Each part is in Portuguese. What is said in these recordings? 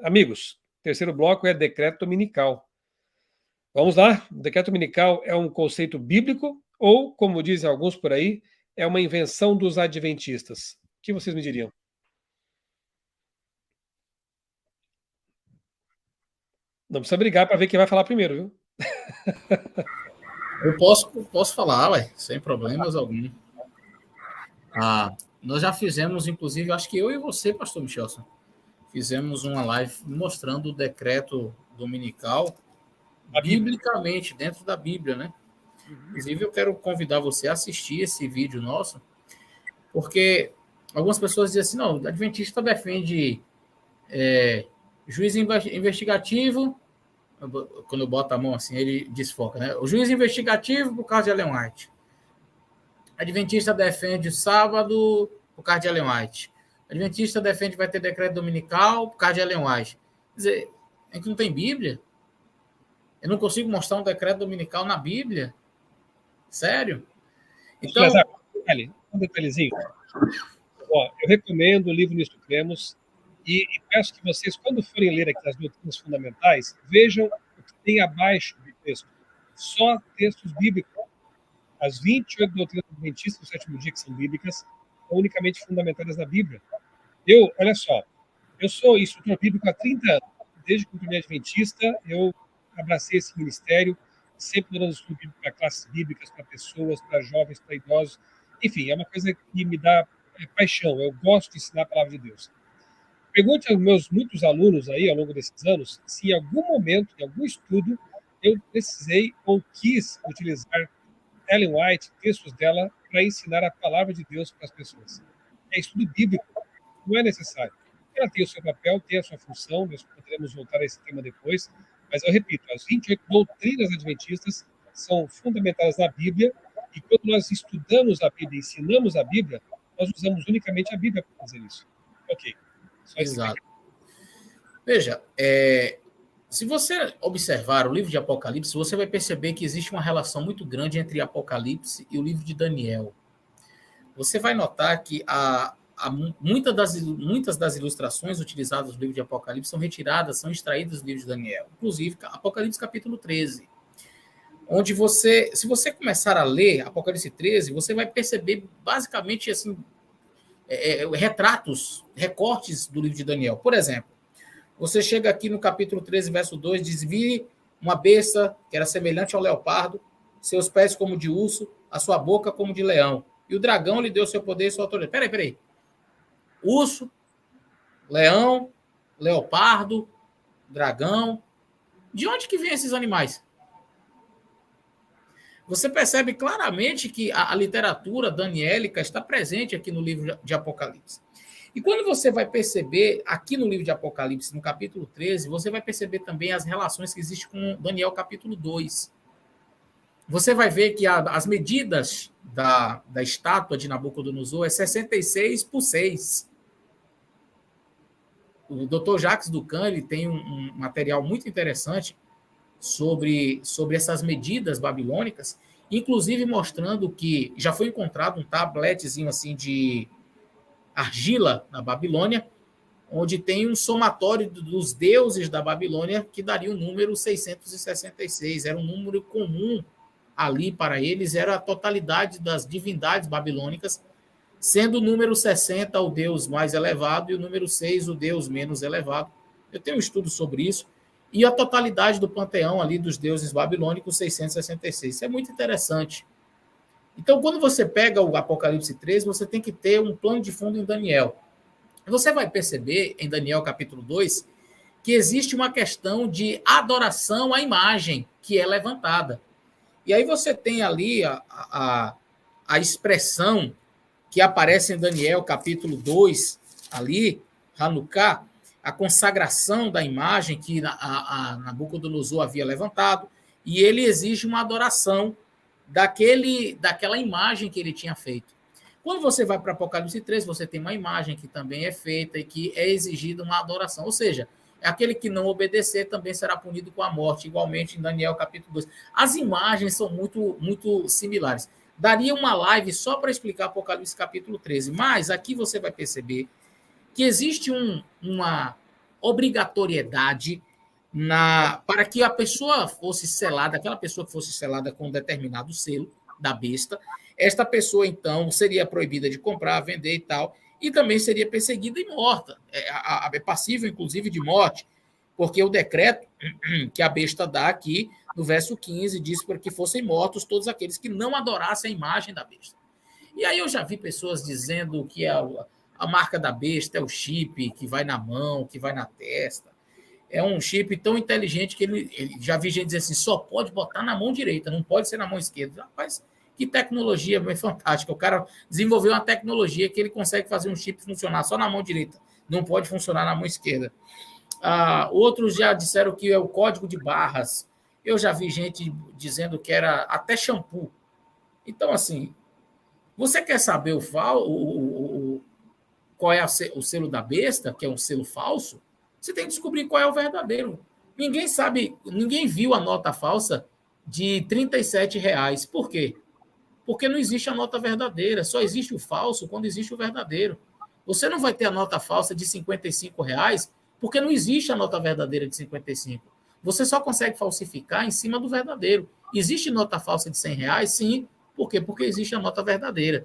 Amigos, terceiro bloco é decreto dominical. Vamos lá? O decreto dominical é um conceito bíblico ou, como dizem alguns por aí, é uma invenção dos adventistas? O que vocês me diriam? Não precisa brigar para ver quem vai falar primeiro, viu? Eu posso falar, ué, sem problemas algum. Nós já fizemos, inclusive, acho que eu e você, pastor Michelson, fizemos uma live mostrando o decreto dominical A Bíblia. biblicamente, dentro da Bíblia, né? Inclusive, eu quero convidar você a assistir esse vídeo nosso, porque algumas pessoas dizem assim, não, o adventista defende juiz investigativo, quando eu boto a mão assim, ele desfoca, né? O juiz investigativo por causa de Ellen White. Adventista defende o sábado por causa de Ellen White. Adventista defende que vai ter decreto dominical por causa de Ellen White. Quer dizer, a gente não tem Bíblia? Eu não consigo mostrar um decreto dominical na Bíblia? Sério? Eleazar, Então, um detalhezinho. Ó, eu recomendo o livro Nisto e peço que vocês, quando forem ler aqui as doutrinas fundamentais, vejam o que tem abaixo do texto. Só textos bíblicos. As 28 doutrinas adventistas do sétimo dia, que são bíblicas, são unicamente fundamentadas na Bíblia. Olha só, eu sou instrutor bíblico há 30 anos. Desde que eu tornei adventista, eu abracei esse ministério, sempre dando estudo bíblico para classes bíblicas, para pessoas, para jovens, para idosos. Enfim, é uma coisa que me dá paixão. Eu gosto de ensinar a palavra de Deus. Pergunte aos meus muitos alunos aí, ao longo desses anos, se em algum momento, em algum estudo, eu precisei ou quis utilizar Ellen White, textos dela, para ensinar a palavra de Deus para as pessoas. É estudo bíblico, não é necessário. Ela tem o seu papel, tem a sua função, nós poderemos voltar a esse tema depois, mas eu repito, as 28 doutrinas adventistas são fundamentadas na Bíblia, e quando nós estudamos a Bíblia, ensinamos a Bíblia, nós usamos unicamente a Bíblia para fazer isso. Ok, só esse exato. pequeno. Veja, se você observar o livro de Apocalipse, você vai perceber que existe uma relação muito grande entre Apocalipse e o livro de Daniel. Você vai notar que muitas das ilustrações utilizadas no livro de Apocalipse são retiradas, são extraídas do livro de Daniel. Inclusive, Apocalipse capítulo 13. Onde se você começar a ler Apocalipse 13, você vai perceber basicamente assim, retratos, recortes do livro de Daniel. Por exemplo, você chega aqui no capítulo 13, verso 2, diz: vi uma besta que era semelhante ao leopardo, seus pés como de urso, a sua boca como de leão. E o dragão lhe deu seu poder e sua autoridade. Peraí. Urso, leão, leopardo, dragão. De onde que vêm esses animais? Você percebe claramente que a literatura daniélica está presente aqui no livro de Apocalipse. E quando você vai perceber, aqui no livro de Apocalipse, no capítulo 13, você vai perceber também as relações que existem com Daniel capítulo 2. Você vai ver que as medidas da estátua de Nabucodonosor é 66 por 6. O Dr. Jacques Ducan ele tem um material muito interessante sobre essas medidas babilônicas, inclusive mostrando que já foi encontrado um tabletezinho assim de argila na Babilônia, onde tem um somatório dos deuses da Babilônia que daria o número 666. Era um número comum ali para eles, era a totalidade das divindades babilônicas, sendo o número 60 o deus mais elevado e o número 6 o deus menos elevado. Eu tenho um estudo sobre isso. E a totalidade do panteão ali dos deuses babilônicos, 666. Isso é muito interessante. Então, quando você pega o Apocalipse 13, você tem que ter um plano de fundo em Daniel. Você vai perceber, em Daniel capítulo 2, que existe uma questão de adoração à imagem que é levantada. E aí você tem ali a expressão que aparece em Daniel capítulo 2, ali, Hanukkah, a consagração da imagem que Nabucodonosor havia levantado, e ele exige uma adoração daquela imagem que ele tinha feito. Quando você vai para Apocalipse 3, você tem uma imagem que também é feita e que é exigida uma adoração. Ou seja, aquele que não obedecer também será punido com a morte, igualmente em Daniel capítulo 2. As imagens são muito, muito similares. Daria uma live só para explicar Apocalipse capítulo 13, mas aqui você vai perceber que existe obrigatoriedade para que a pessoa fosse selada, aquela pessoa que fosse selada com um determinado selo da besta, esta pessoa, então, seria proibida de comprar, vender e tal, e também seria perseguida e morta. É passível, inclusive, de morte, porque o decreto que a besta dá aqui, no verso 15, diz para que fossem mortos todos aqueles que não adorassem a imagem da besta. E aí eu já vi pessoas dizendo que a marca da besta é o chip que vai na mão, que vai na testa. É um chip tão inteligente que ele já vi gente dizer assim, só pode botar na mão direita, não pode ser na mão esquerda. Rapaz, que tecnologia fantástica. O cara desenvolveu uma tecnologia que ele consegue fazer um chip funcionar só na mão direita, não pode funcionar na mão esquerda. Outros já disseram que é o código de barras. Eu já vi gente dizendo que era até shampoo. Então, assim, você quer saber qual é o selo da besta, que é um selo falso? Você tem que descobrir qual é o verdadeiro. Ninguém sabe, ninguém viu a nota falsa de R$37. Por quê? Porque não existe a nota verdadeira. Só existe o falso quando existe o verdadeiro. Você não vai ter a nota falsa de R$55 porque não existe a nota verdadeira de 55. Você só consegue falsificar em cima do verdadeiro. Existe nota falsa de R$100? Sim. Por quê? Porque existe a nota verdadeira.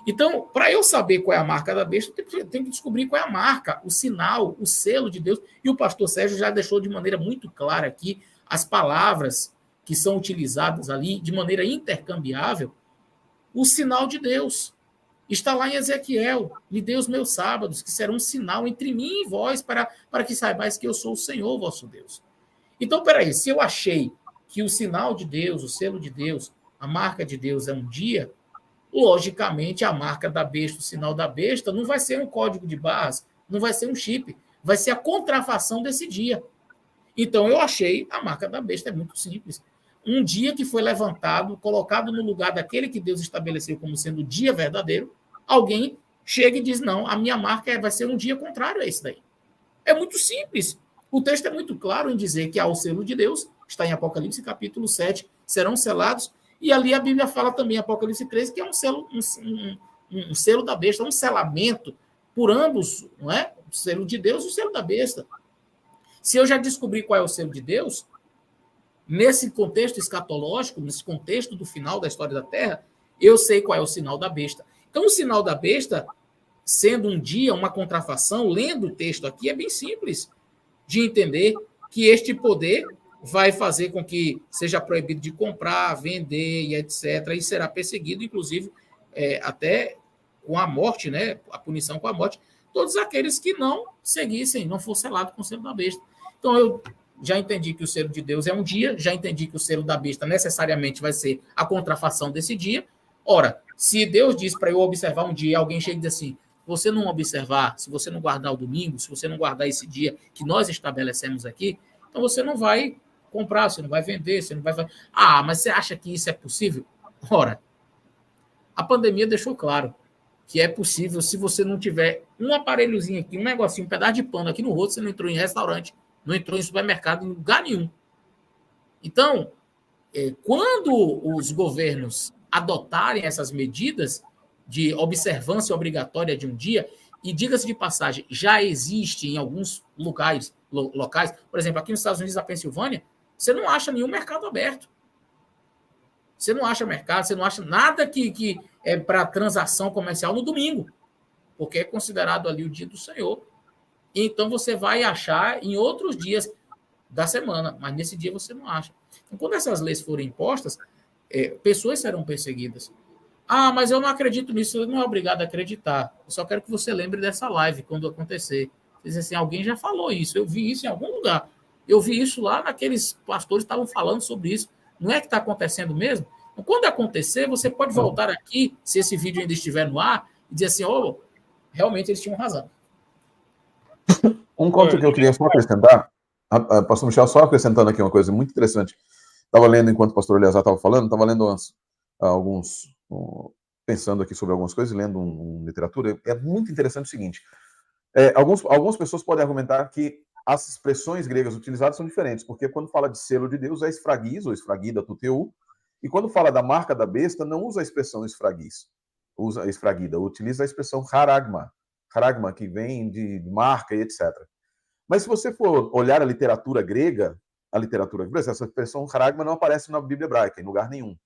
Então, para eu saber qual é a marca da besta, eu tenho que descobrir qual é a marca, o sinal, o selo de Deus. E o pastor Sérgio já deixou de maneira muito clara aqui as palavras que são utilizadas ali de maneira intercambiável. O sinal de Deus. Está lá em Ezequiel, me dê os meus sábados, que serão um sinal entre mim e vós, para que saibais que eu sou o Senhor, vosso Deus. Então, peraí, se eu achei que o sinal de Deus, o selo de Deus, a marca de Deus é um dia, logicamente a marca da besta, o sinal da besta, não vai ser um código de barras, não vai ser um chip, vai ser a contrafação desse dia. Então, eu achei a marca da besta, é muito simples. Um dia que foi levantado, colocado no lugar daquele que Deus estabeleceu como sendo o dia verdadeiro, alguém chega e diz, não, a minha marca vai ser um dia contrário a esse daí. É muito simples. O texto é muito claro em dizer que há o selo de Deus, está em Apocalipse capítulo 7, serão selados, e ali a Bíblia fala também, Apocalipse 13, que é um selo, um selo da besta, um selamento por ambos, não é? O selo de Deus e o selo da besta. Se eu já descobri qual é o selo de Deus, nesse contexto escatológico, nesse contexto do final da história da Terra, eu sei qual é o sinal da besta. Então, o sinal da besta, sendo um dia uma contrafação, lendo o texto aqui, é bem simples de entender que este poder vai fazer com que seja proibido de comprar, vender e etc., e será perseguido, inclusive, até com a morte, né? A punição com a morte, todos aqueles que não seguissem, não fossem selados com o selo da besta. Então, eu já entendi que o selo de Deus é um dia, já entendi que o selo da besta necessariamente vai ser a contrafação desse dia. Ora, se Deus diz para eu observar um dia, alguém chega e diz assim, você não observar, se você não guardar o domingo, se você não guardar esse dia que nós estabelecemos aqui, então você não vai comprar, você não vai vender, você não vai... mas você acha que isso é possível? Ora, a pandemia deixou claro que é possível se você não tiver um aparelhozinho aqui, um negocinho, um pedaço de pano aqui no rosto, você não entrou em restaurante, não entrou em supermercado, em lugar nenhum. Então, quando os governos adotarem essas medidas de observância obrigatória de um dia, e diga-se de passagem, já existe em alguns locais, por exemplo, aqui nos Estados Unidos, na Pensilvânia, você não acha nenhum mercado aberto. Você não acha mercado, você não acha nada que é para transação comercial no domingo, porque é considerado ali o dia do Senhor. Então, você vai achar em outros dias da semana, mas nesse dia você não acha. Então, quando essas leis forem impostas, pessoas serão perseguidas. Mas eu não acredito nisso, você não é obrigado a acreditar. Eu só quero que você lembre dessa live quando acontecer. Diz assim, alguém já falou isso, eu vi isso em algum lugar. Eu vi isso lá naqueles pastores que estavam falando sobre isso. Não é que está acontecendo mesmo? Então, quando acontecer, você pode voltar aqui, se esse vídeo ainda estiver no ar, e dizer assim, realmente eles tinham razão. Um ponto que eu queria só acrescentar, pastor Michel, só acrescentando aqui uma coisa muito interessante. Estava lendo, enquanto o pastor Eleazar estava falando, estava lendo pensando aqui sobre algumas coisas, lendo literatura. É muito interessante o seguinte, algumas pessoas podem argumentar que as expressões gregas utilizadas são diferentes, porque quando fala de selo de Deus é esfragis, ou esfragida, tuteu, e quando fala da marca da besta, não usa a expressão esfragis, usa esfragida, utiliza a expressão haragma, que vem de marca e etc. Mas se você for olhar a literatura grega, essa expressão haragma não aparece na Bíblia hebraica, em lugar nenhum.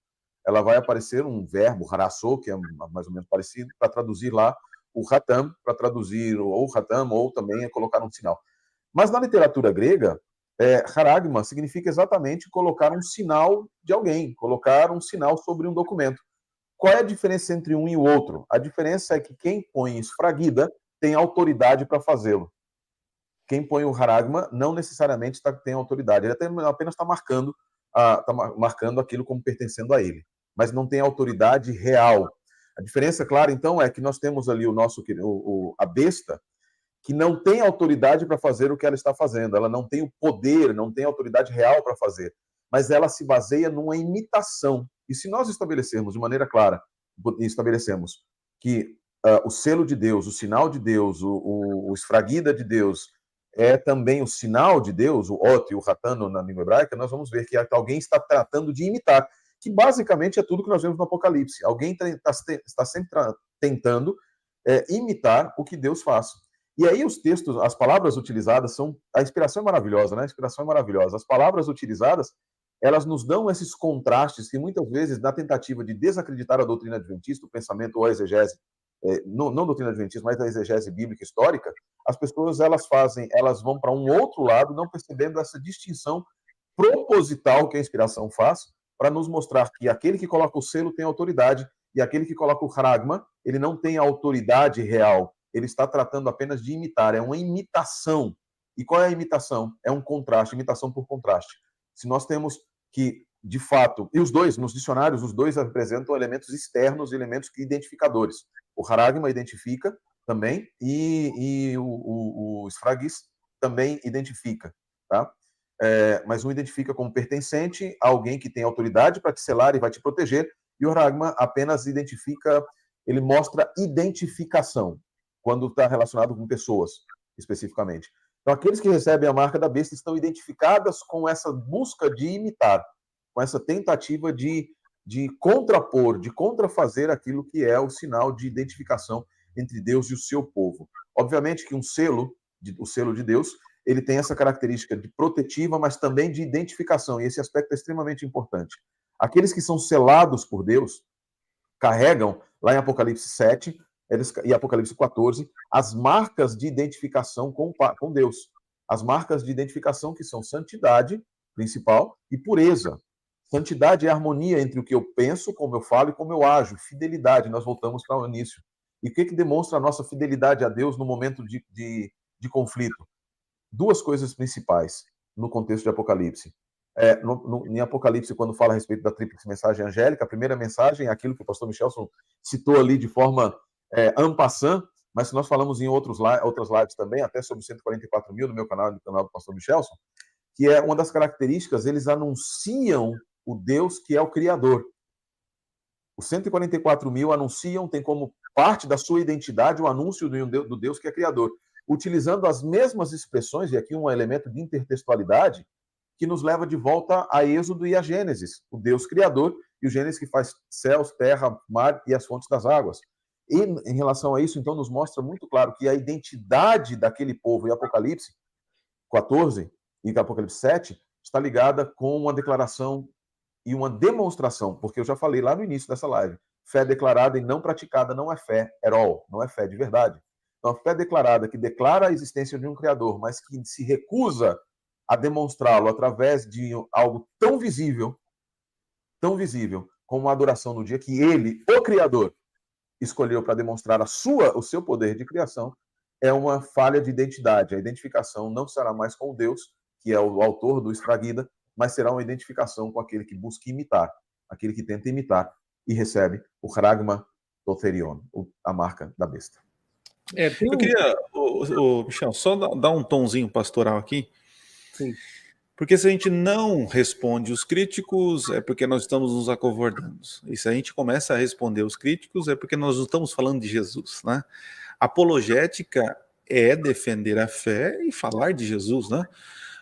Ela vai aparecer um verbo, harassou, que é mais ou menos parecido, para traduzir lá o hatam, para traduzir ou hatam, ou também colocar um sinal. Mas na literatura grega, haragma significa exatamente colocar um sinal de alguém, colocar um sinal sobre um documento. Qual é a diferença entre um e o outro? A diferença é que quem põe esfragida tem autoridade para fazê-lo. Quem põe o haragma não necessariamente tem autoridade, ele apenas está marcando aquilo como pertencendo a ele, mas não tem autoridade real. A diferença, claro, então, é que nós temos ali a besta, que não tem autoridade para fazer o que ela está fazendo, ela não tem o poder, não tem autoridade real para fazer, mas ela se baseia numa imitação. E se nós estabelecermos de maneira clara, estabelecemos que o selo de Deus, o sinal de Deus, o esfragida de Deus é também o sinal de Deus, o ot e o ratano na língua hebraica, nós vamos ver que alguém está tratando de imitar, que basicamente é tudo que nós vemos no Apocalipse. Alguém está sempre tentando imitar o que Deus faz. E aí os textos, as palavras utilizadas a inspiração é maravilhosa, né? A inspiração é maravilhosa. As palavras utilizadas, elas nos dão esses contrastes que muitas vezes, na tentativa de desacreditar a doutrina adventista, o pensamento ou a exegese, não doutrina adventista, mas a exegese bíblica histórica, as pessoas elas vão para um outro lado, não percebendo essa distinção proposital que a inspiração faz, para nos mostrar que aquele que coloca o selo tem autoridade e aquele que coloca o haragma, ele não tem autoridade real. Ele está tratando apenas de imitar, é uma imitação. E qual é a imitação? É um contraste, imitação por contraste. Se nós temos que, de fato, e os dois, nos dicionários, os dois apresentam elementos externos e elementos identificadores. O haragma identifica também e o esfragis também identifica, tá? Mas um identifica como pertencente a alguém que tem autoridade para te selar e vai te proteger, e o haragma apenas identifica, ele mostra identificação, quando está relacionado com pessoas, especificamente. Então, aqueles que recebem a marca da besta estão identificadas com essa busca de imitar, com essa tentativa de contrapor, de contrafazer aquilo que é o sinal de identificação entre Deus e o seu povo. Obviamente que o selo de Deus, ele tem essa característica de protetiva, mas também de identificação, e esse aspecto é extremamente importante. Aqueles que são selados por Deus carregam, lá em Apocalipse 7 e Apocalipse 14, as marcas de identificação com Deus. As marcas de identificação que são santidade, principal, e pureza. Santidade é a harmonia entre o que eu penso, como eu falo e como eu ajo. Fidelidade, nós voltamos para o início. E o que demonstra a nossa fidelidade a Deus no momento de conflito? Duas coisas principais no contexto de Apocalipse. Em Apocalipse, quando fala a respeito da tríplice mensagem angélica, a primeira mensagem é aquilo que o pastor Michelson citou ali de forma en passant, mas nós falamos em outras lives também, até sobre 144 mil no meu canal, no canal do pastor Michelson, que é uma das características, eles anunciam o Deus que é o Criador. Os 144 mil anunciam, tem como parte da sua identidade o anúncio do Deus que é Criador, utilizando as mesmas expressões, e aqui um elemento de intertextualidade, que nos leva de volta a Êxodo e a Gênesis, o Deus Criador, e o Gênesis que faz céus, terra, mar e as fontes das águas. E em relação a isso, então, nos mostra muito claro que a identidade daquele povo em Apocalipse 14 e Apocalipse 7 está ligada com uma declaração e uma demonstração, porque eu já falei lá no início dessa live, fé declarada e não praticada não é fé at all, não é fé de verdade. Então, a fé declarada, que declara a existência de um Criador, mas que se recusa a demonstrá-lo através de algo tão visível, como a adoração no dia que ele, o Criador, escolheu para demonstrar o seu poder de criação, é uma falha de identidade. A identificação não será mais com o Deus, que é o autor do esfragida, mas será uma identificação com aquele que busca imitar, aquele que tenta imitar e recebe o haragma dotherion, a marca da besta. Eu queria, Michel, só dar um tonzinho pastoral aqui. Sim. Porque se a gente não responde os críticos, é porque nós estamos nos acovardando. E se a gente começa a responder os críticos, é porque nós não estamos falando de Jesus, né? Apologética é defender a fé e falar de Jesus, né?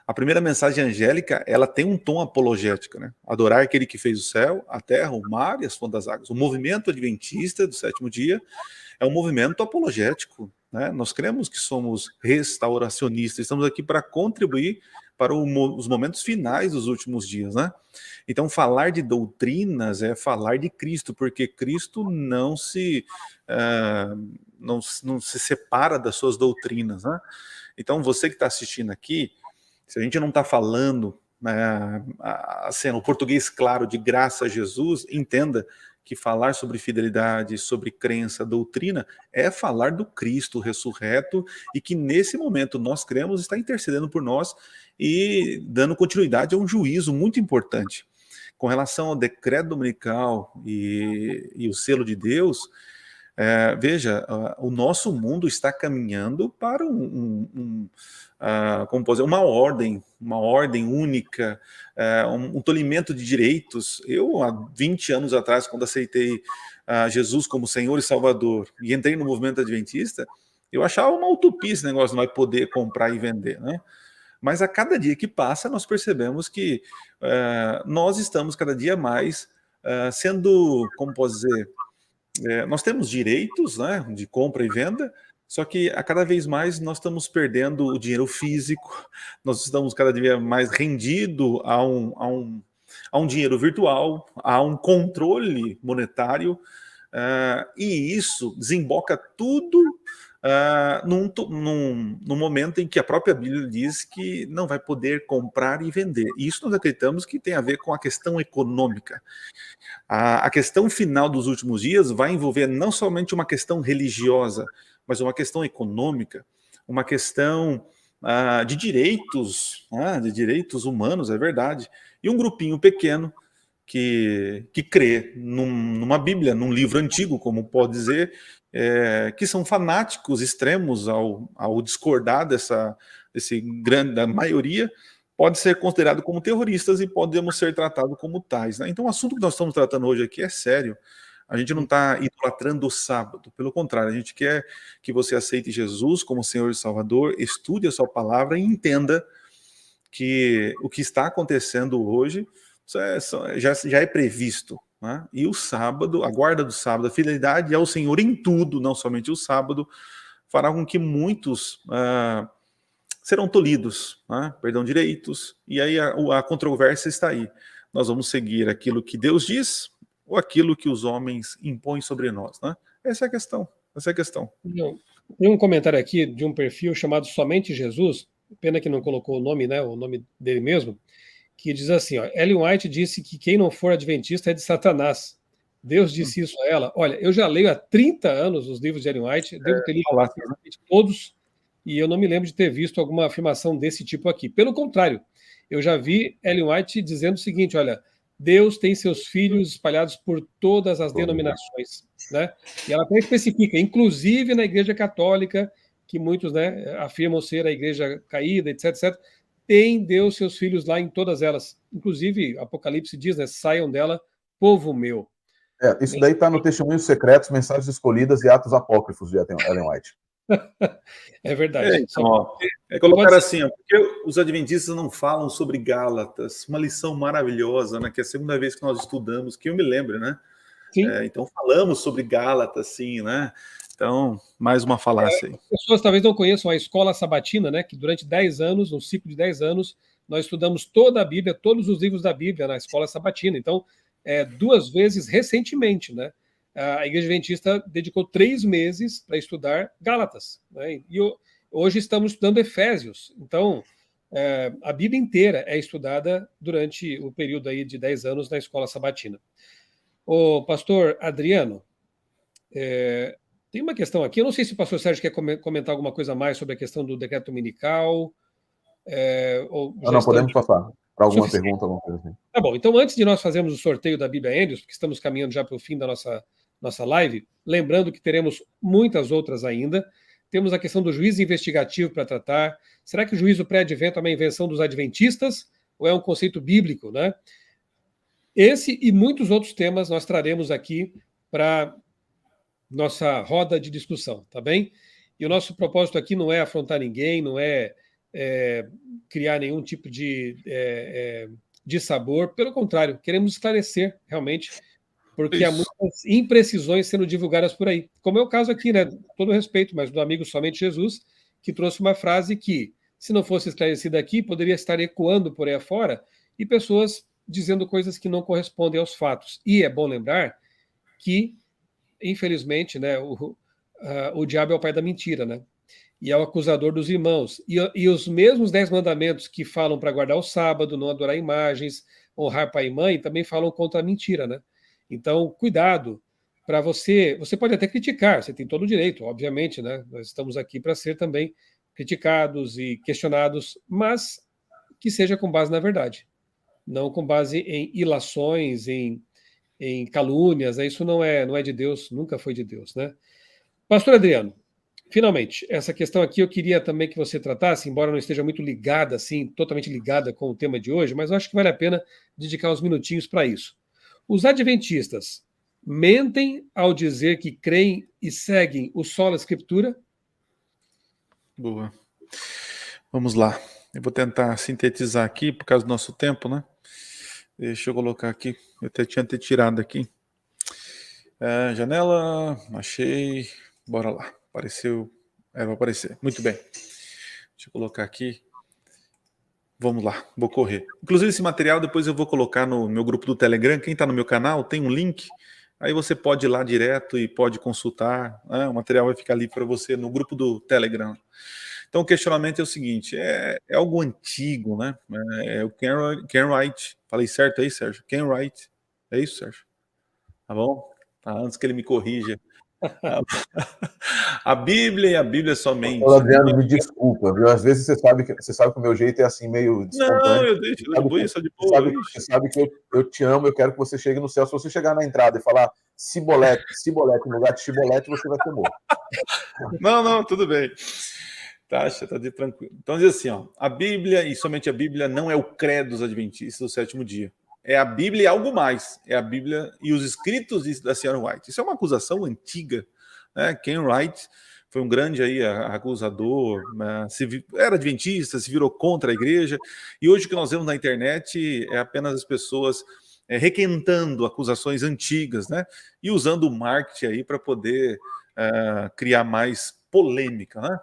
A primeira mensagem angélica, ela tem um tom apologético, né? Adorar aquele que fez o céu, a terra, o mar e as fontes das águas. O movimento adventista do sétimo dia é um movimento apologético. né? Nós cremos que somos restauracionistas, estamos aqui para contribuir para os momentos finais dos últimos dias, né? Então, falar de doutrinas é falar de Cristo, porque Cristo não se separa das suas doutrinas, né? Então, você que está assistindo aqui, se a gente não está falando assim, o português claro de graça a Jesus, entenda que falar sobre fidelidade, sobre crença, doutrina, é falar do Cristo ressurreto e que nesse momento nós cremos está intercedendo por nós e dando continuidade a um juízo muito importante. Com relação ao decreto dominical e o selo de Deus, veja, o nosso mundo está caminhando para como pode dizer, uma ordem única, um tolimento de direitos. Eu, há 20 anos atrás, quando aceitei Jesus como Senhor e Salvador e entrei no movimento adventista, eu achava uma utopia esse negócio, não vai poder comprar e vender, né? Mas a cada dia que passa, nós percebemos que nós estamos cada dia mais sendo, como posso dizer, nós temos direitos, né, de compra e venda, só que a cada vez mais nós estamos perdendo o dinheiro físico, nós estamos cada dia mais rendido a um dinheiro virtual, a um controle monetário, e isso desemboca tudo num momento em que a própria Bíblia diz que não vai poder comprar e vender. E isso nós acreditamos que tem a ver com a questão econômica. A questão final dos últimos dias vai envolver não somente uma questão religiosa, mas uma questão econômica, uma questão de direitos humanos, é verdade. E um grupinho pequeno que crê numa Bíblia, num livro antigo, como pode dizer, que são fanáticos extremos ao discordar desse da maioria, pode ser considerado como terroristas e podemos ser tratados como tais, né? Então, o assunto que nós estamos tratando hoje aqui é sério. A gente não está idolatrando o sábado, pelo contrário, a gente quer que você aceite Jesus como Senhor e Salvador, estude a sua palavra e entenda que o que está acontecendo hoje já é previsto, né? E o sábado, a guarda do sábado, a fidelidade ao Senhor em tudo, não somente o sábado, fará com que muitos serão tolhidos, né? Perdão, direitos, e aí a controvérsia está aí. Nós vamos seguir aquilo que Deus diz ou aquilo que os homens impõem sobre nós, né? Essa é a questão, essa é a questão. Tem um comentário aqui de um perfil chamado Somente Jesus, pena que não colocou o nome, né, o nome dele mesmo, que diz assim, ó, Ellen White disse que quem não for adventista é de Satanás. Deus disse isso a ela. Olha, eu já leio há 30 anos os livros de Ellen White, devo ter lido todos, e eu não me lembro de ter visto alguma afirmação desse tipo aqui. Pelo contrário, eu já vi Ellen White dizendo o seguinte, olha, Deus tem seus filhos espalhados por todas as denominações, né? E ela até especifica, inclusive na Igreja Católica, que muitos, né, afirmam ser a igreja caída, etc, etc, tem Deus seus filhos lá em todas elas. Inclusive, Apocalipse diz, né, saiam dela, povo meu. Isso daí está no Testemunhos Secretos, Mensagens Escolhidas e Atos Apócrifos de Ellen White. É verdade. Então, colocar assim, ó, porque os adventistas não falam sobre Gálatas, uma lição maravilhosa, né, que é a segunda vez que nós estudamos, que eu me lembro, né? Então falamos sobre Gálatas, sim, né? Então, mais uma falácia aí. As pessoas talvez não conheçam a escola sabatina, né? Que durante 10 anos, um ciclo de 10 anos, nós estudamos toda a Bíblia, todos os livros da Bíblia na escola sabatina. Então, 2 vezes recentemente, né? A Igreja Adventista dedicou 3 meses para estudar Gálatas, né? E hoje estamos estudando Efésios. Então, a Bíblia inteira é estudada durante o período aí de 10 anos na escola sabatina. O pastor Adriano, tem uma questão aqui, eu não sei se o pastor Sérgio quer comentar alguma coisa mais sobre a questão do decreto dominical. Não, podemos passar para alguma pergunta, alguma coisa assim. Tá bom, então antes de nós fazermos o sorteio da Bíblia Andrews, porque estamos caminhando já para o fim da nossa live, lembrando que teremos muitas outras ainda, temos a questão do juízo investigativo para tratar. Será que o juízo pré-advento é uma invenção dos adventistas ou é um conceito bíblico, né? Esse e muitos outros temas nós traremos aqui para nossa roda de discussão, tá bem? E o nosso propósito aqui não é afrontar ninguém, não é criar nenhum tipo de sabor, pelo contrário, queremos esclarecer realmente porque há muitas imprecisões sendo divulgadas por aí. Como é o caso aqui, né? Todo respeito, mas do amigo Somente Jesus, que trouxe uma frase que, se não fosse esclarecida aqui, poderia estar ecoando por aí afora, e pessoas dizendo coisas que não correspondem aos fatos. E é bom lembrar que, infelizmente, né, o diabo é o pai da mentira, né? E é o acusador dos irmãos. E os mesmos 10 mandamentos que falam para guardar o sábado, não adorar imagens, honrar pai e mãe, também falam contra a mentira, né? Então, cuidado para você. Você pode até criticar, você tem todo o direito, obviamente, né? Nós estamos aqui para ser também criticados e questionados, mas que seja com base na verdade, não com base em ilações, em calúnias, né? Isso não é de Deus, nunca foi de Deus, né? Pastor Adriano, finalmente, essa questão aqui eu queria também que você tratasse, embora não esteja muito ligada, assim, totalmente ligada com o tema de hoje, mas eu acho que vale a pena dedicar uns minutinhos para isso. Os adventistas mentem ao dizer que creem e seguem o sola escritura? Boa. Vamos lá. Eu vou tentar sintetizar aqui, por causa do nosso tempo, né? Deixa eu colocar aqui. Eu até tinha tirado aqui. Janela, achei. Bora lá. Apareceu. Vai aparecer. Muito bem. Deixa eu colocar aqui. Vamos lá, vou correr. Inclusive, esse material depois eu vou colocar no meu grupo do Telegram. Quem está no meu canal tem um link. Aí você pode ir lá direto e pode consultar. Né? O material vai ficar ali para você no grupo do Telegram. Então, o questionamento é o seguinte: é algo antigo, né? É o Ken Wright. Falei certo aí, Sérgio? Ken Wright. É isso, Sérgio? Tá bom? Tá, antes que ele me corrija. A Bíblia e a Bíblia somente. Ô, Adriano, me desculpa, viu? Às vezes você sabe que o meu jeito é assim, meio despontâneo. Não, eu deixo de boa, isso de boa. Você sabe que eu te amo, eu quero que você chegue no céu. Se você chegar na entrada e falar cibolete no lugar de chibolete, você vai ter morto. Não, tudo bem. Tá de tranquilo. Então diz assim, ó, a Bíblia e somente a Bíblia não é o credo dos adventistas do sétimo dia. É a Bíblia e algo mais. É a Bíblia e os escritos da senhora White. Isso é uma acusação antiga. Né? Ken Wright foi um grande aí acusador, era adventista, se virou contra a igreja. E hoje o que nós vemos na internet é apenas as pessoas requentando acusações antigas, né? E usando o marketing aí para poder criar mais polêmica, né?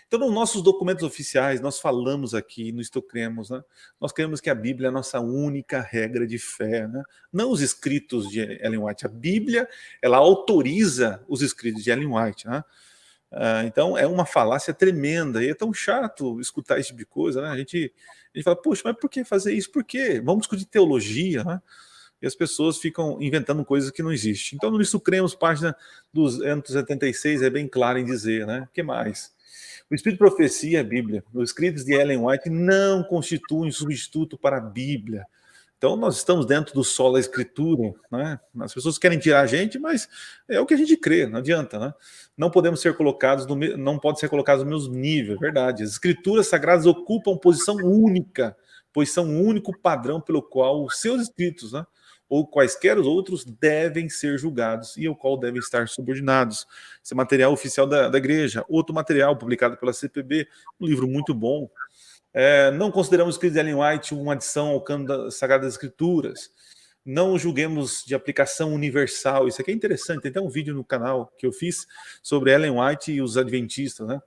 Então, nos nossos documentos oficiais, nós falamos aqui, cremos, né? Nós cremos que a Bíblia é a nossa única regra de fé, né? Não os escritos de Ellen White. A Bíblia, ela autoriza os escritos de Ellen White, né? Então, é uma falácia tremenda, e é tão chato escutar esse tipo de coisa, né? A gente fala, poxa, mas por que fazer isso? Por quê? Vamos discutir teologia, né? E as pessoas ficam inventando coisas que não existem. Então, no Nisso Cremos, página 276, é bem claro em dizer, né? O que mais? O Espírito de Profecia é a Bíblia. Os escritos de Ellen White não constituem substituto para a Bíblia. Então, nós estamos dentro do sola escritura, né? As pessoas querem tirar a gente, mas é o que a gente crê, não adianta, né? Não podemos ser colocados não pode ser colocados no mesmo nível, é verdade. As escrituras sagradas ocupam posição única, pois são o único padrão pelo qual os seus escritos, né, ou quaisquer os outros, devem ser julgados e ao qual devem estar subordinados. Esse é material oficial da igreja. Outro material publicado pela CPB, um livro muito bom. Não consideramos os escritos de Ellen White uma adição ao cano das Sagradas Escrituras. Não julguemos de aplicação universal. Isso aqui é interessante. Tem até um vídeo no canal que eu fiz sobre Ellen White e os adventistas, né?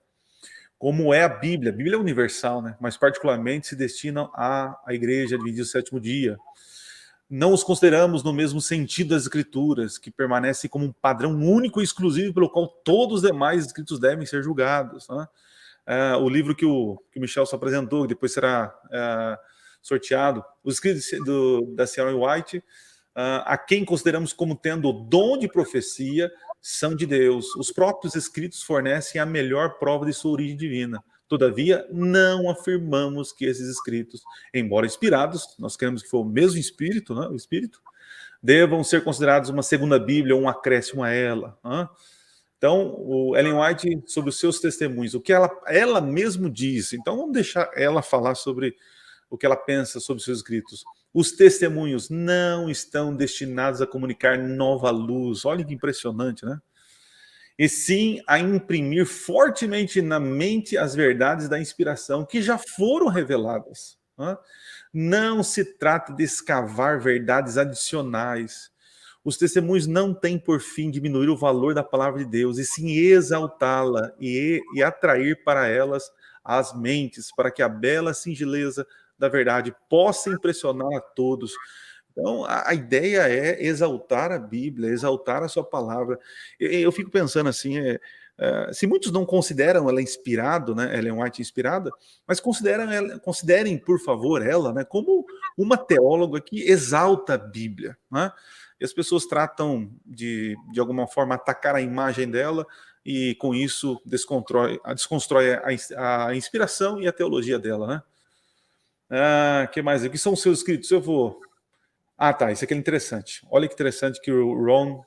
Como é a Bíblia. A Bíblia é universal, né? Mas particularmente se destina à igreja adventista do sétimo dia. Não os consideramos no mesmo sentido das Escrituras, que permanecem como um padrão único e exclusivo pelo qual todos os demais escritos devem ser julgados, né? O livro que o Michel se apresentou, que depois será sorteado, os escritos da senhora White, a quem consideramos como tendo o dom de profecia, são de Deus. Os próprios escritos fornecem a melhor prova de sua origem divina. Todavia, não afirmamos que esses escritos, embora inspirados, nós queremos que foi o mesmo Espírito, né, o Espírito, devam ser considerados uma segunda Bíblia, um acréscimo a ela. Né? Então, o Ellen White, sobre os seus testemunhos, o que ela mesmo diz. Então, vamos deixar ela falar sobre o que ela pensa sobre seus escritos. Os testemunhos não estão destinados a comunicar nova luz. Olha que impressionante, né? E sim a imprimir fortemente na mente as verdades da inspiração que já foram reveladas. Né? Não se trata de escavar verdades adicionais. Os testemunhos não têm por fim diminuir o valor da palavra de Deus, e sim exaltá-la e atrair para elas as mentes, para que a bela singeleza da verdade possa impressionar a todos. Então, a ideia é exaltar a Bíblia, exaltar a sua palavra. Eu fico pensando assim, se muitos não consideram ela inspirada, né, Ellen White inspirada, mas considerem, por favor, ela, né, como uma teóloga que exalta a Bíblia, né? E as pessoas tratam de alguma forma, atacar a imagem dela, e com isso desconstrói a inspiração e a teologia dela, né? Que mais? O que são os seus escritos? Eu vou... tá, isso aqui é interessante. Olha que interessante que o Ron,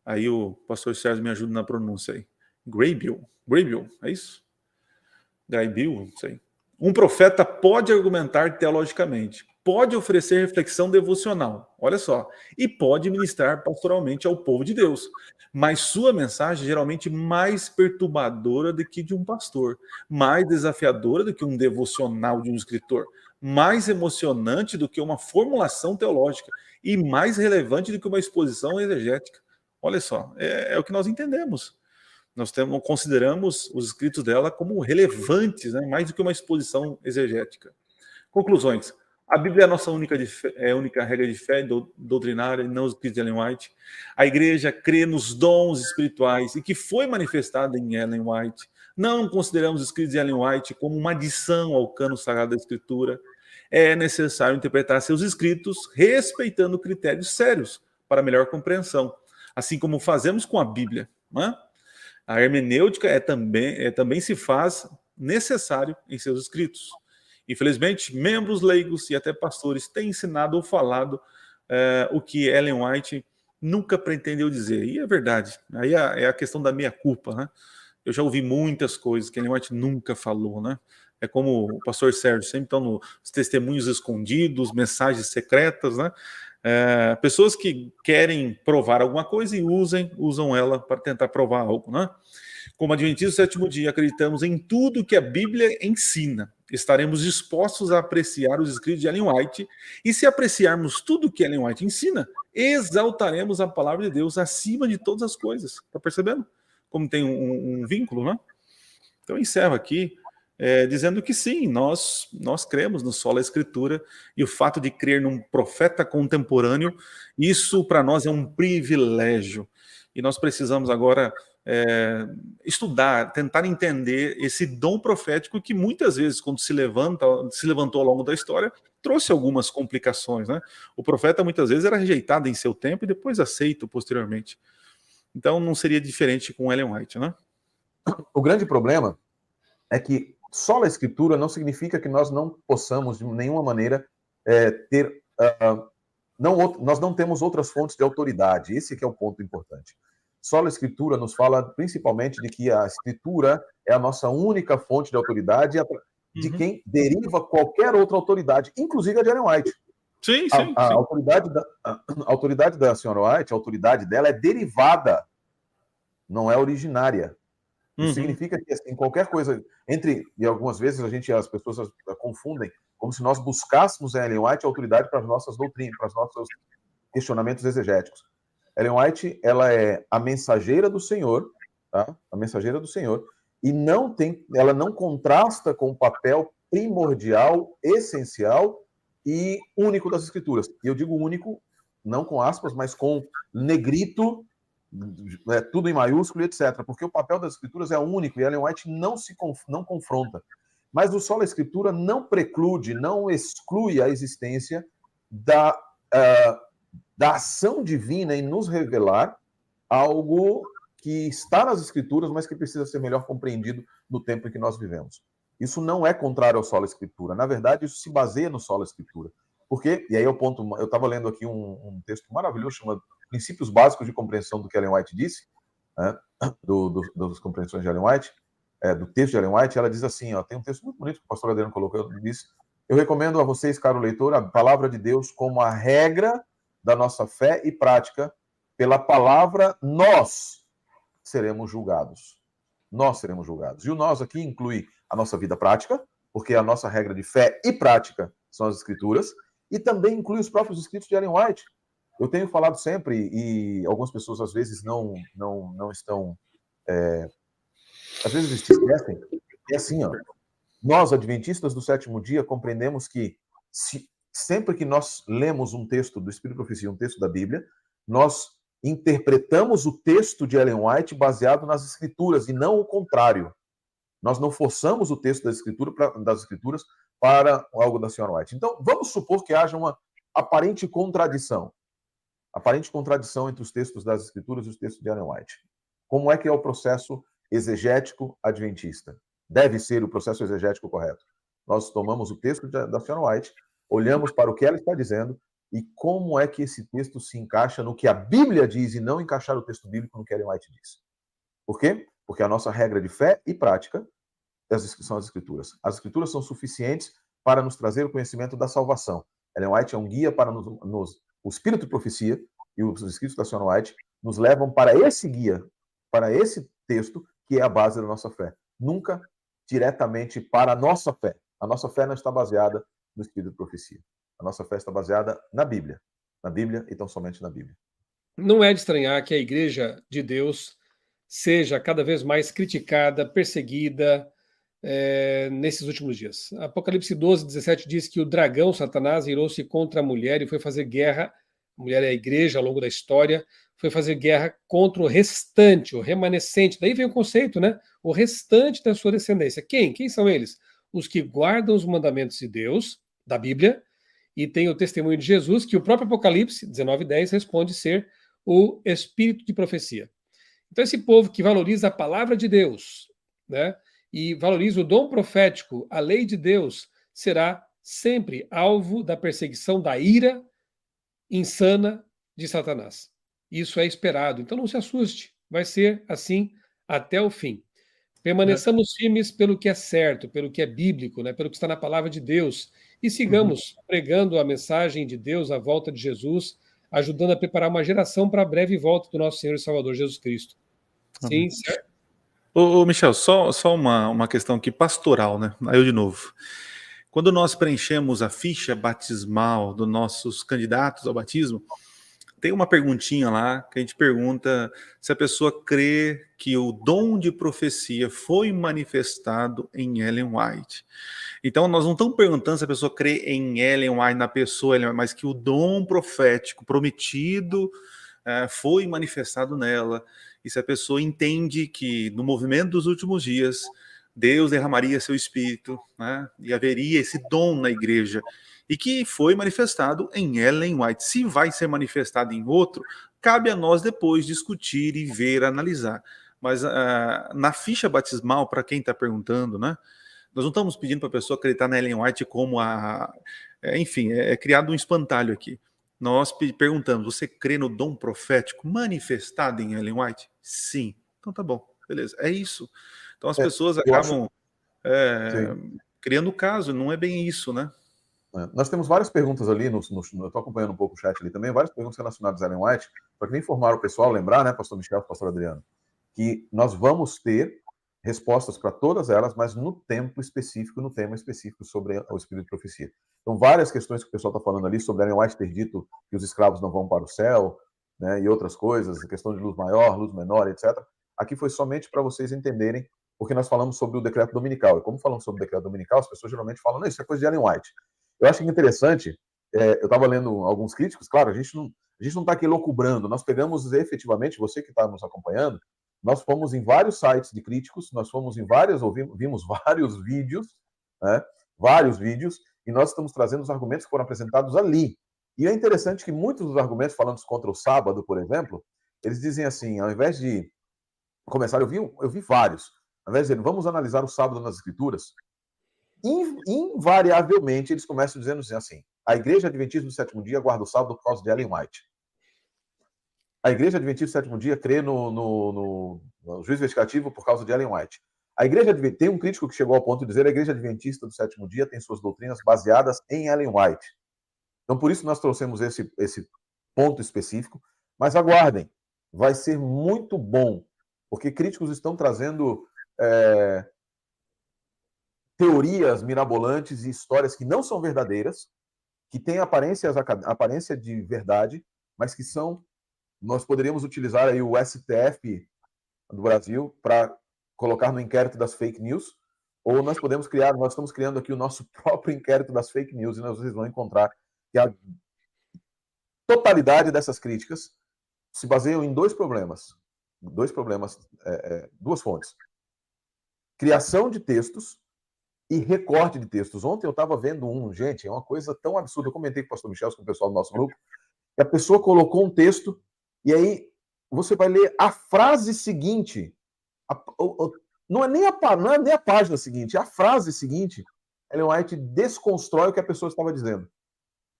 aí o pastor Sérgio me ajuda na pronúncia aí. Graybill, é isso? Graybill, não sei. Um profeta pode argumentar teologicamente, pode oferecer reflexão devocional, olha só, e pode ministrar pastoralmente ao povo de Deus, mas sua mensagem é geralmente mais perturbadora do que de um pastor, mais desafiadora do que um devocional de um escritor, mais emocionante do que uma formulação teológica e mais relevante do que uma exposição exegética. Olha só, é o que nós entendemos. Nós consideramos os escritos dela como relevantes, né, mais do que uma exposição exegética. Conclusões. A Bíblia é a nossa única regra de fé doutrinária, e não os escritos de Ellen White. A igreja crê nos dons espirituais e que foi manifestada em Ellen White. Não consideramos os escritos de Ellen White como uma adição ao cano sagrado da Escritura. É necessário interpretar seus escritos respeitando critérios sérios para melhor compreensão, assim como fazemos com a Bíblia, né? A hermenêutica também se faz necessário em seus escritos. Infelizmente, membros leigos e até pastores têm ensinado ou falado o que Ellen White nunca pretendeu dizer. E é verdade. Aí é a questão da meia-culpa, né? Eu já ouvi muitas coisas que Ellen White nunca falou, né? É como o pastor Sérgio sempre estão nos testemunhos escondidos, mensagens secretas, né? Pessoas que querem provar alguma coisa e usam ela para tentar provar algo, né? Como adventistas do sétimo dia, acreditamos em tudo que a Bíblia ensina. Estaremos dispostos a apreciar os escritos de Ellen White, e se apreciarmos tudo que Ellen White ensina, exaltaremos a palavra de Deus acima de todas as coisas. Está percebendo? Como tem um vínculo, né? Então, eu encerro aqui dizendo que sim, nós cremos no sola Escritura, e o fato de crer num profeta contemporâneo, isso para nós é um privilégio. E nós precisamos agora estudar, tentar entender esse dom profético que muitas vezes, quando se levantou ao longo da história, trouxe algumas complicações, né? O profeta muitas vezes era rejeitado em seu tempo e depois aceito posteriormente. Então não seria diferente com Ellen White, né? O grande problema é que só a Escritura não significa que nós não possamos, de nenhuma maneira, ter... nós não temos outras fontes de autoridade. Esse que é o ponto importante. Só a Escritura nos fala principalmente de que a Escritura é a nossa única fonte de autoridade, de quem deriva qualquer outra autoridade, inclusive a de Ellen White. Sim. A autoridade da senhora White, a autoridade dela é derivada, não é originária. Isso significa que, assim, qualquer coisa e algumas vezes as pessoas confundem, como se nós buscássemos em Ellen White a autoridade para as nossas doutrinas, para os nossos questionamentos exegéticos. Ellen White, ela é a mensageira do Senhor, tá? A mensageira do Senhor, e ela não contrasta com o papel primordial, essencial e único das Escrituras. E eu digo único, não com aspas, mas com negrito, tudo em maiúsculo, etc. Porque o papel das Escrituras é único e Ellen White não confronta. Mas o sola Escritura não preclude, não exclui a existência da ação divina em nos revelar algo que está nas Escrituras, mas que precisa ser melhor compreendido no tempo em que nós vivemos. Isso não é contrário ao sola Escritura. Na verdade, isso se baseia no sola Escritura. Porque, e aí é o ponto, eu estava lendo aqui um texto maravilhoso chamado Princípios Básicos de Compreensão do que Ellen White disse, né, das compreensões de Ellen White, do texto de Ellen White. Ela diz assim, tem um texto muito bonito que o pastor Adriano colocou, ele diz: eu recomendo a vocês, caro leitor, a palavra de Deus como a regra da nossa fé e prática. Pela palavra nós seremos julgados. Nós seremos julgados. E o nós aqui inclui a nossa vida prática, porque a nossa regra de fé e prática são as Escrituras, e também inclui os próprios escritos de Ellen White. Eu tenho falado sempre, e algumas pessoas às vezes não estão, às vezes se esquecem, é assim, ó, nós, adventistas do sétimo dia, compreendemos que sempre que nós lemos um texto do Espírito de Profecia, um texto da Bíblia, nós interpretamos o texto de Ellen White baseado nas Escrituras, e não o contrário. Nós não forçamos o texto das Escrituras para algo da senhora White. Então, vamos supor que haja uma aparente contradição entre os textos das Escrituras e os textos de Ellen White. Como é que é o processo exegético adventista? Deve ser o processo exegético correto. Nós tomamos o texto da senhora White, olhamos para o que ela está dizendo e como é que esse texto se encaixa no que a Bíblia diz e não encaixar o texto bíblico no que Ellen White diz. Por quê? Porque a nossa regra de fé e prática são as Escrituras. As Escrituras são suficientes para nos trazer o conhecimento da salvação. Ellen White é um guia para o Espírito de Profecia e os escritos da senhora White nos levam para esse guia, para esse texto que é a base da nossa fé. Nunca diretamente para a nossa fé. A nossa fé não está baseada no Espírito de Profecia. A nossa fé está baseada na Bíblia e tão somente na Bíblia. Não é de estranhar que a Igreja de Deus seja cada vez mais criticada, perseguida nesses últimos dias. Apocalipse 12:17 diz que o dragão, Satanás, irou-se contra a mulher e foi fazer guerra, a mulher é a igreja ao longo da história, foi fazer guerra contra o restante, o remanescente. Daí vem o conceito, né? O restante da sua descendência. Quem? Quem são eles? Os que guardam os mandamentos de Deus, da Bíblia, e tem o testemunho de Jesus, que o próprio Apocalipse 19:10 responde ser o espírito de profecia. Então, esse povo que valoriza a palavra de Deus, né, e valoriza o dom profético, a lei de Deus, será sempre alvo da perseguição, da ira insana de Satanás. Isso é esperado. Então, não se assuste. Vai ser assim até o fim. Permaneçamos firmes pelo que é certo, pelo que é bíblico, né, pelo que está na palavra de Deus. E sigamos pregando a mensagem de Deus, a volta de Jesus, ajudando a preparar uma geração para a breve volta do nosso Senhor e Salvador Jesus Cristo. Sim, certo? Ô, Michel, só uma questão aqui pastoral, né? Aí eu de novo. Quando nós preenchemos a ficha batismal dos nossos candidatos ao batismo, tem uma perguntinha lá que a gente pergunta se a pessoa crê que o dom de profecia foi manifestado em Ellen White. Então, nós não estamos perguntando se a pessoa crê em Ellen White, na pessoa Ellen White, mas que o dom profético prometido foi manifestado nela. E se a pessoa entende que no movimento dos últimos dias, Deus derramaria seu espírito, né, e haveria esse dom na igreja, e que foi manifestado em Ellen White. Se vai ser manifestado em outro, cabe a nós depois discutir e ver, analisar. Mas na ficha batismal, para quem está perguntando, né, nós não estamos pedindo para a pessoa acreditar na Ellen White como enfim, é criado um espantalho aqui. Nós perguntamos, você crê no dom profético manifestado em Ellen White? Sim. Então tá bom, beleza. É isso. Então as pessoas acabam criando caso, não é bem isso, né? Nós temos várias perguntas ali, eu estou acompanhando um pouco o chat ali também, várias perguntas relacionadas a Ellen White, para que informar o pessoal, lembrar, né, pastor Michel, pastor Adriano, que nós vamos ter respostas para todas elas, mas no tema específico sobre o Espírito de Profecia. Então, várias questões que o pessoal está falando ali sobre Ellen White ter dito que os escravos não vão para o céu, né, e outras coisas, a questão de luz maior, luz menor, etc. Aqui foi somente para vocês entenderem, porque nós falamos sobre o decreto dominical. E como falamos sobre o decreto dominical, as pessoas geralmente falam, não, isso é coisa de Ellen White. Eu acho que interessante, eu estava lendo alguns críticos, claro, a gente não está aqui loucubrando, nós pegamos efetivamente, você que está nos acompanhando, nós fomos em vários sites de críticos, nós fomos em vimos vários vídeos, né, e nós estamos trazendo os argumentos que foram apresentados ali. E é interessante que muitos dos argumentos falando contra o sábado, por exemplo, eles dizem assim, ao invés de começar, eu vi vários, ao invés de dizer, vamos analisar o sábado nas Escrituras, invariavelmente eles começam dizendo assim, a Igreja Adventista do Sétimo Dia guarda o sábado por causa de Ellen White. A Igreja Adventista do Sétimo Dia crê no juízo investigativo por causa de Ellen White. Tem um crítico que chegou ao ponto de dizer que a Igreja Adventista do Sétimo Dia tem suas doutrinas baseadas em Ellen White. Então, por isso nós trouxemos esse ponto específico. Mas aguardem, vai ser muito bom, porque críticos estão trazendo teorias mirabolantes e histórias que não são verdadeiras, que têm aparência de verdade, mas que são... Nós poderíamos utilizar aí o STF do Brasil para colocar no inquérito das fake news, ou nós estamos criando aqui o nosso próprio inquérito das fake news, e vocês vão encontrar que a totalidade dessas críticas se baseiam em duas fontes: criação de textos e recorte de textos. Ontem eu estava vendo gente, é uma coisa tão absurda, eu comentei com o pastor Michel, com o pessoal do nosso grupo, que a pessoa colocou um texto, e aí você vai ler a frase seguinte, não é nem a página seguinte, é a frase seguinte. Ellen White desconstrói o que a pessoa estava dizendo.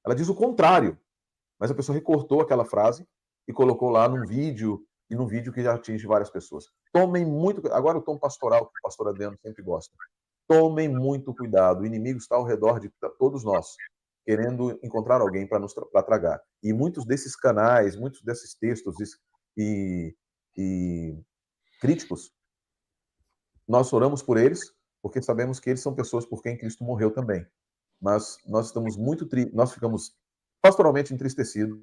Ela diz o contrário, mas a pessoa recortou aquela frase e colocou lá num vídeo que já atinge várias pessoas. Tomem muito... Agora o tom pastoral, que o pastor Adriano sempre gosta. Tomem muito cuidado, o inimigo está ao redor de todos nós, querendo encontrar alguém para tragar. E muitos desses canais, muitos desses textos e críticos, nós oramos por eles, porque sabemos que eles são pessoas por quem Cristo morreu também. Mas nós estamos nós ficamos pastoralmente entristecidos,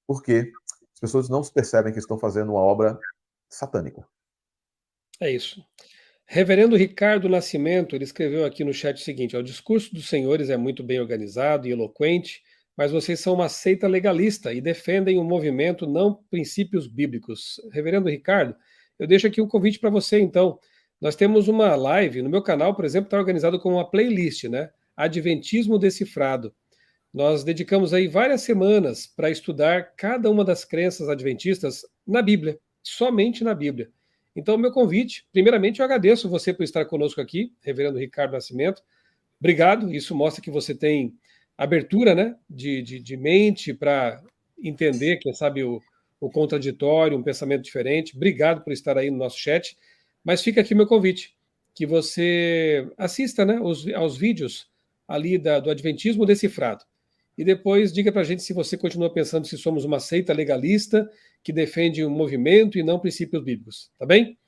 porque as pessoas não percebem que estão fazendo uma obra satânica. É isso. Reverendo Ricardo Nascimento, ele escreveu aqui no chat o seguinte: o discurso dos senhores é muito bem organizado e eloquente, mas vocês são uma seita legalista e defendem um movimento, não princípios bíblicos. Reverendo Ricardo, eu deixo aqui um convite para você, então. Nós temos uma live, no meu canal, por exemplo, está organizado como uma playlist, né? Adventismo Decifrado. Nós dedicamos aí várias semanas para estudar cada uma das crenças adventistas na Bíblia, somente na Bíblia. Então, meu convite, primeiramente, eu agradeço você por estar conosco aqui, Reverendo Ricardo Nascimento. Obrigado, isso mostra que você tem abertura, né, de mente para entender, quem sabe, o contraditório, um pensamento diferente. Obrigado por estar aí no nosso chat. Mas fica aqui o meu convite, que você assista, né, aos vídeos ali do Adventismo Decifrado. E depois diga para a gente se você continua pensando se somos uma seita legalista que defende um movimento e não princípios bíblicos. Tá bem?